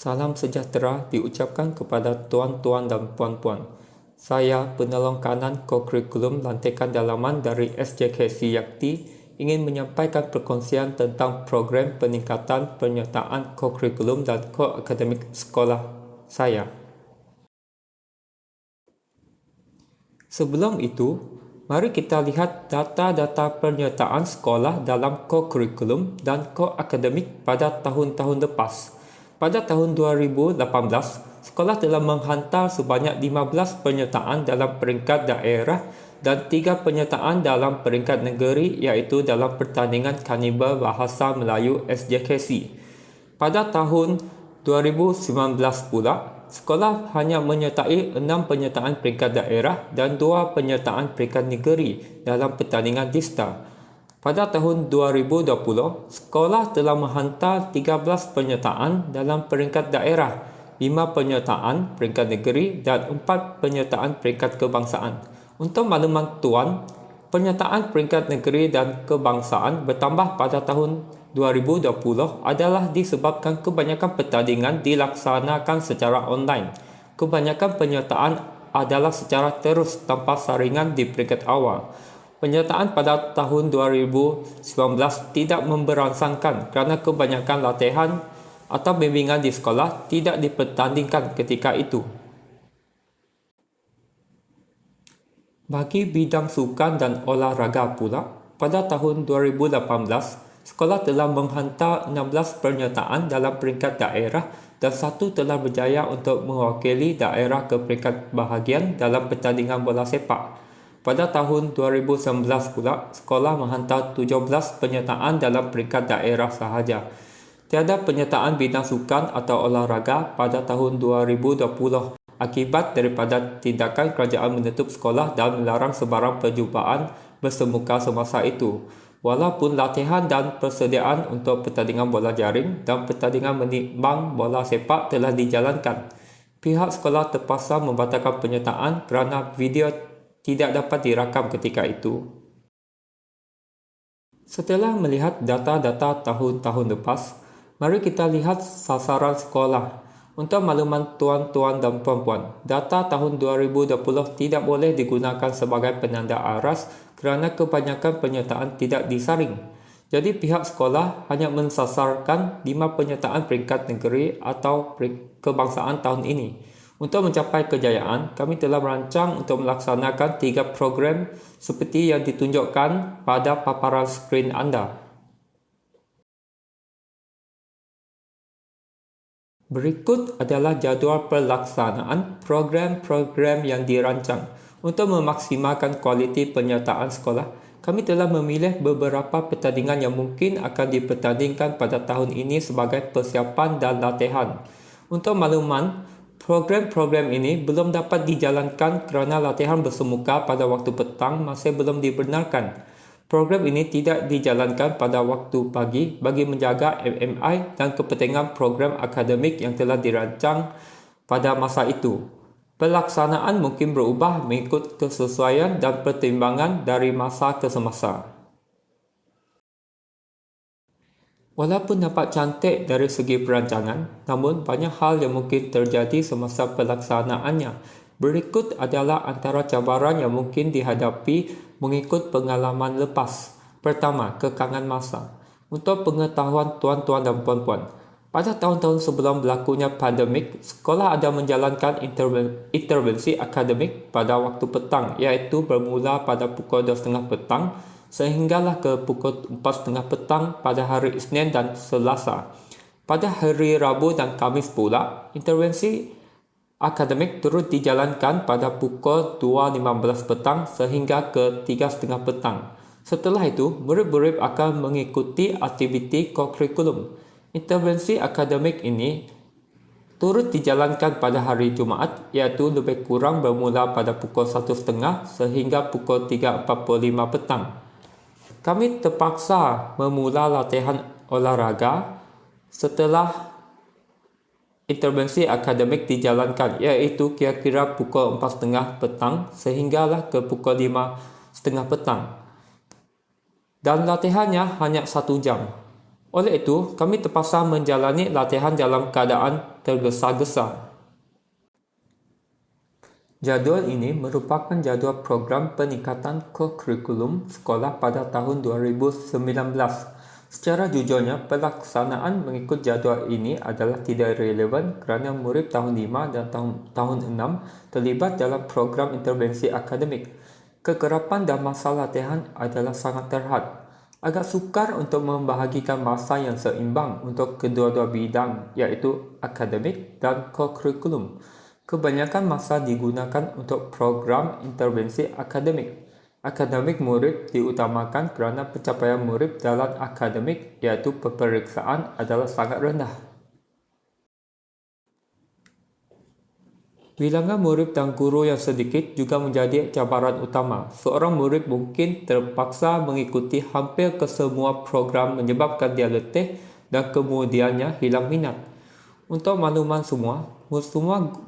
Salam sejahtera diucapkan kepada tuan-tuan dan puan-puan. Saya penolong kanan kokurikulum lantikan dalaman dari SJKC Yakti ingin menyampaikan perkongsian tentang program peningkatan penyertaan kokurikulum dan koakademik sekolah saya. Sebelum itu, mari kita lihat data-data penyertaan sekolah dalam kokurikulum dan koakademik pada tahun-tahun lepas. Pada tahun 2018, sekolah telah menghantar sebanyak 15 penyertaan dalam peringkat daerah dan 3 penyertaan dalam peringkat negeri iaitu dalam pertandingan Karnival Bahasa Melayu SJKC. Pada tahun 2019 pula, sekolah hanya menyertai 6 penyertaan peringkat daerah dan 2 penyertaan peringkat negeri dalam pertandingan Dista. Pada tahun 2020, sekolah telah menghantar 13 penyertaan dalam peringkat daerah, 5 penyertaan peringkat negeri dan 4 penyertaan peringkat kebangsaan. Untuk makluman tuan, penyertaan peringkat negeri dan kebangsaan bertambah pada tahun 2020 adalah disebabkan kebanyakan pertandingan dilaksanakan secara online. Kebanyakan penyertaan adalah secara terus tanpa saringan di peringkat awal. Penyertaan pada tahun 2019 tidak memberangsangkan kerana kebanyakan latihan atau bimbingan di sekolah tidak dipertandingkan ketika itu. Bagi bidang sukan dan olahraga pula, pada tahun 2018, sekolah telah menghantar 16 penyertaan dalam peringkat daerah dan 1 telah berjaya untuk mewakili daerah ke peringkat bahagian dalam pertandingan bola sepak. Pada tahun 2019 pula, sekolah menghantar 17 penyertaan dalam peringkat daerah sahaja. Tiada penyertaan bidang sukan atau olahraga pada tahun 2020 akibat daripada tindakan kerajaan menutup sekolah dan melarang sebarang perjumpaan bersemuka semasa itu. Walaupun latihan dan persediaan untuk pertandingan bola jaring dan pertandingan menimbang bola sepak telah dijalankan, pihak sekolah terpaksa membatalkan penyertaan kerana video tidak dapat dirakam ketika itu. Setelah melihat data-data tahun-tahun lepas, mari kita lihat sasaran sekolah. Untuk makluman tuan-tuan dan puan-puan, data tahun 2020 tidak boleh digunakan sebagai penanda aras kerana kebanyakan penyertaan tidak disaring. Jadi pihak sekolah hanya mensasarkan 5 penyertaan peringkat negeri atau kebangsaan tahun ini. Untuk mencapai kejayaan, kami telah merancang untuk melaksanakan 3 program seperti yang ditunjukkan pada paparan skrin anda. Berikut adalah jadual pelaksanaan program-program yang dirancang. Untuk memaksimalkan kualiti penyertaan sekolah, kami telah memilih beberapa pertandingan yang mungkin akan dipertandingkan pada tahun ini sebagai persiapan dan latihan. Untuk makluman, program-program ini belum dapat dijalankan kerana latihan bersemuka pada waktu petang masih belum dibenarkan. Program ini tidak dijalankan pada waktu pagi bagi menjaga MMI dan kepentingan program akademik yang telah dirancang pada masa itu. Pelaksanaan mungkin berubah mengikut kesesuaian dan pertimbangan dari masa ke semasa. Walaupun nampak cantik dari segi perancangan, namun banyak hal yang mungkin terjadi semasa pelaksanaannya. Berikut adalah antara cabaran yang mungkin dihadapi mengikut pengalaman lepas. Pertama, kekangan masa. Untuk pengetahuan tuan-tuan dan puan-puan, pada tahun-tahun sebelum berlakunya pandemik, sekolah ada menjalankan intervensi akademik pada waktu petang iaitu bermula pada pukul 2.30 petang sehinggalah ke pukul 4.30 petang pada hari Isnin dan Selasa. Pada hari Rabu dan Khamis pula, intervensi akademik turut dijalankan pada pukul 2.15 petang sehingga ke 3.30 petang. Setelah itu, murid-murid akan mengikuti aktiviti kokurikulum. Intervensi akademik ini turut dijalankan pada hari Jumaat iaitu lebih kurang bermula pada pukul 1.30 sehingga pukul 3.45 petang. Kami terpaksa memula latihan olahraga setelah intervensi akademik dijalankan iaitu kira-kira pukul 4.30 petang sehinggalah ke pukul 5.30 petang. Dan latihannya hanya 1 jam. Oleh itu, kami terpaksa menjalani latihan dalam keadaan tergesa-gesa. Jadual ini merupakan jadual program peningkatan kurikulum sekolah pada tahun 2019. Secara jujurnya, pelaksanaan mengikut jadual ini adalah tidak relevan kerana murid tahun 5 dan tahun 6 terlibat dalam program intervensi akademik. Kekerapan dan masa latihan adalah sangat terhad. Agak sukar untuk membahagikan masa yang seimbang untuk kedua-dua bidang, iaitu akademik dan kurikulum. Kebanyakan masa digunakan untuk program intervensi akademik. Akademik murid diutamakan kerana pencapaian murid dalam akademik, iaitu peperiksaan, adalah sangat rendah. Bilangan murid dan guru yang sedikit juga menjadi cabaran utama. Seorang murid mungkin terpaksa mengikuti hampir kesemua program menyebabkan dia letih dan kemudiannya hilang minat. Untuk makluman semua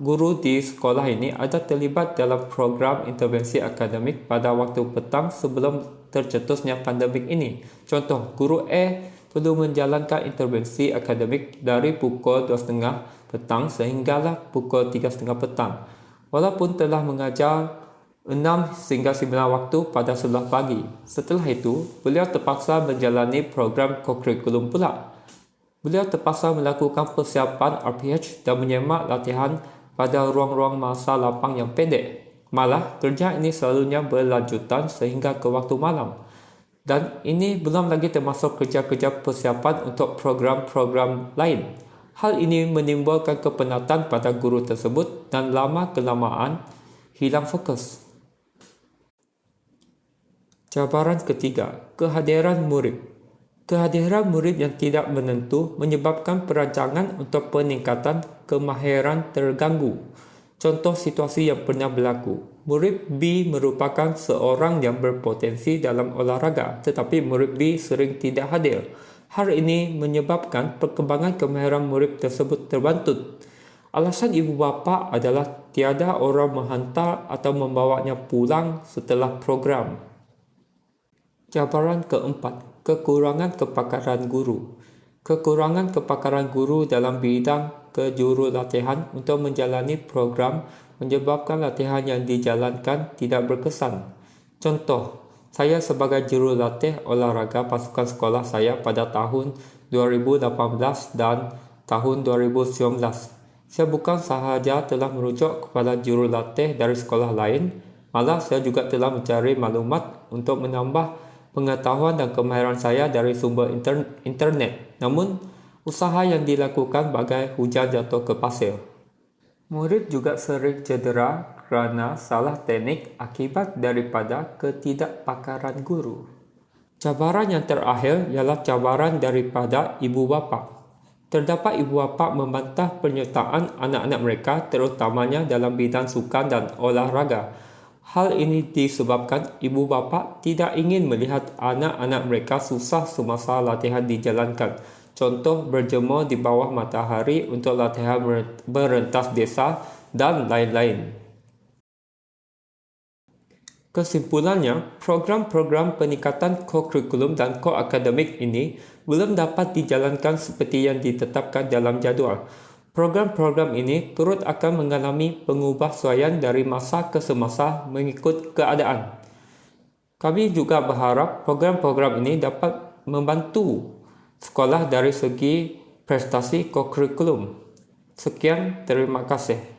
guru di sekolah ini ada terlibat dalam program intervensi akademik pada waktu petang sebelum tercetusnya pandemik ini. Contoh, guru A perlu menjalankan intervensi akademik dari pukul 2.30 petang sehinggalah pukul 3.30 petang. Walaupun telah mengajar 6 hingga 9 waktu pada sebelah pagi. Setelah itu, beliau terpaksa menjalani program kurikulum pula. Beliau terpaksa melakukan persiapan RPH dan menyemak latihan pada ruang-ruang masa lapang yang pendek. Malah, kerja ini selalunya berlanjutan sehingga ke waktu malam. Dan ini belum lagi termasuk kerja-kerja persiapan untuk program-program lain. Hal ini menimbulkan kepenatan pada guru tersebut dan lama-kelamaan hilang fokus. Cabaran ketiga, kehadiran murid. Kehadiran murid yang tidak menentu menyebabkan perancangan untuk peningkatan kemahiran terganggu. Contoh situasi yang pernah berlaku. Murid B merupakan seorang yang berpotensi dalam olahraga, tetapi murid B sering tidak hadir. Hal ini menyebabkan perkembangan kemahiran murid tersebut terbantut. Alasan ibu bapa adalah tiada orang menghantar atau membawanya pulang setelah program. Cabaran keempat, kekurangan kepakaran guru. Kekurangan kepakaran guru dalam bidang kejurulatihan untuk menjalani program menyebabkan latihan yang dijalankan tidak berkesan. Contoh, saya sebagai jurulatih olahraga pasukan sekolah saya pada tahun 2018 dan tahun 2019. Saya bukan sahaja telah merujuk kepada jurulatih dari sekolah lain, malah saya juga telah mencari maklumat untuk menambah pengetahuan dan kemahiran saya dari sumber internet. Namun, usaha yang dilakukan bagai hujan jatuh ke pasir. Murid juga sering cedera kerana salah teknik akibat daripada ketidakpakaran guru. Cabaran yang terakhir ialah cabaran daripada ibu bapa. Terdapat ibu bapa membantah penyertaan anak-anak mereka terutamanya dalam bidang sukan dan olahraga. Hal ini disebabkan ibu bapa tidak ingin melihat anak-anak mereka susah semasa latihan dijalankan. Contoh, berjemur di bawah matahari untuk latihan berentas desa dan lain-lain. Kesimpulannya, program-program peningkatan kurikulum dan akademik ini belum dapat dijalankan seperti yang ditetapkan dalam jadual. Program-program ini turut akan mengalami pengubahsuaian dari masa ke semasa mengikut keadaan. Kami juga berharap program-program ini dapat membantu sekolah dari segi prestasi kurikulum. Sekian, terima kasih.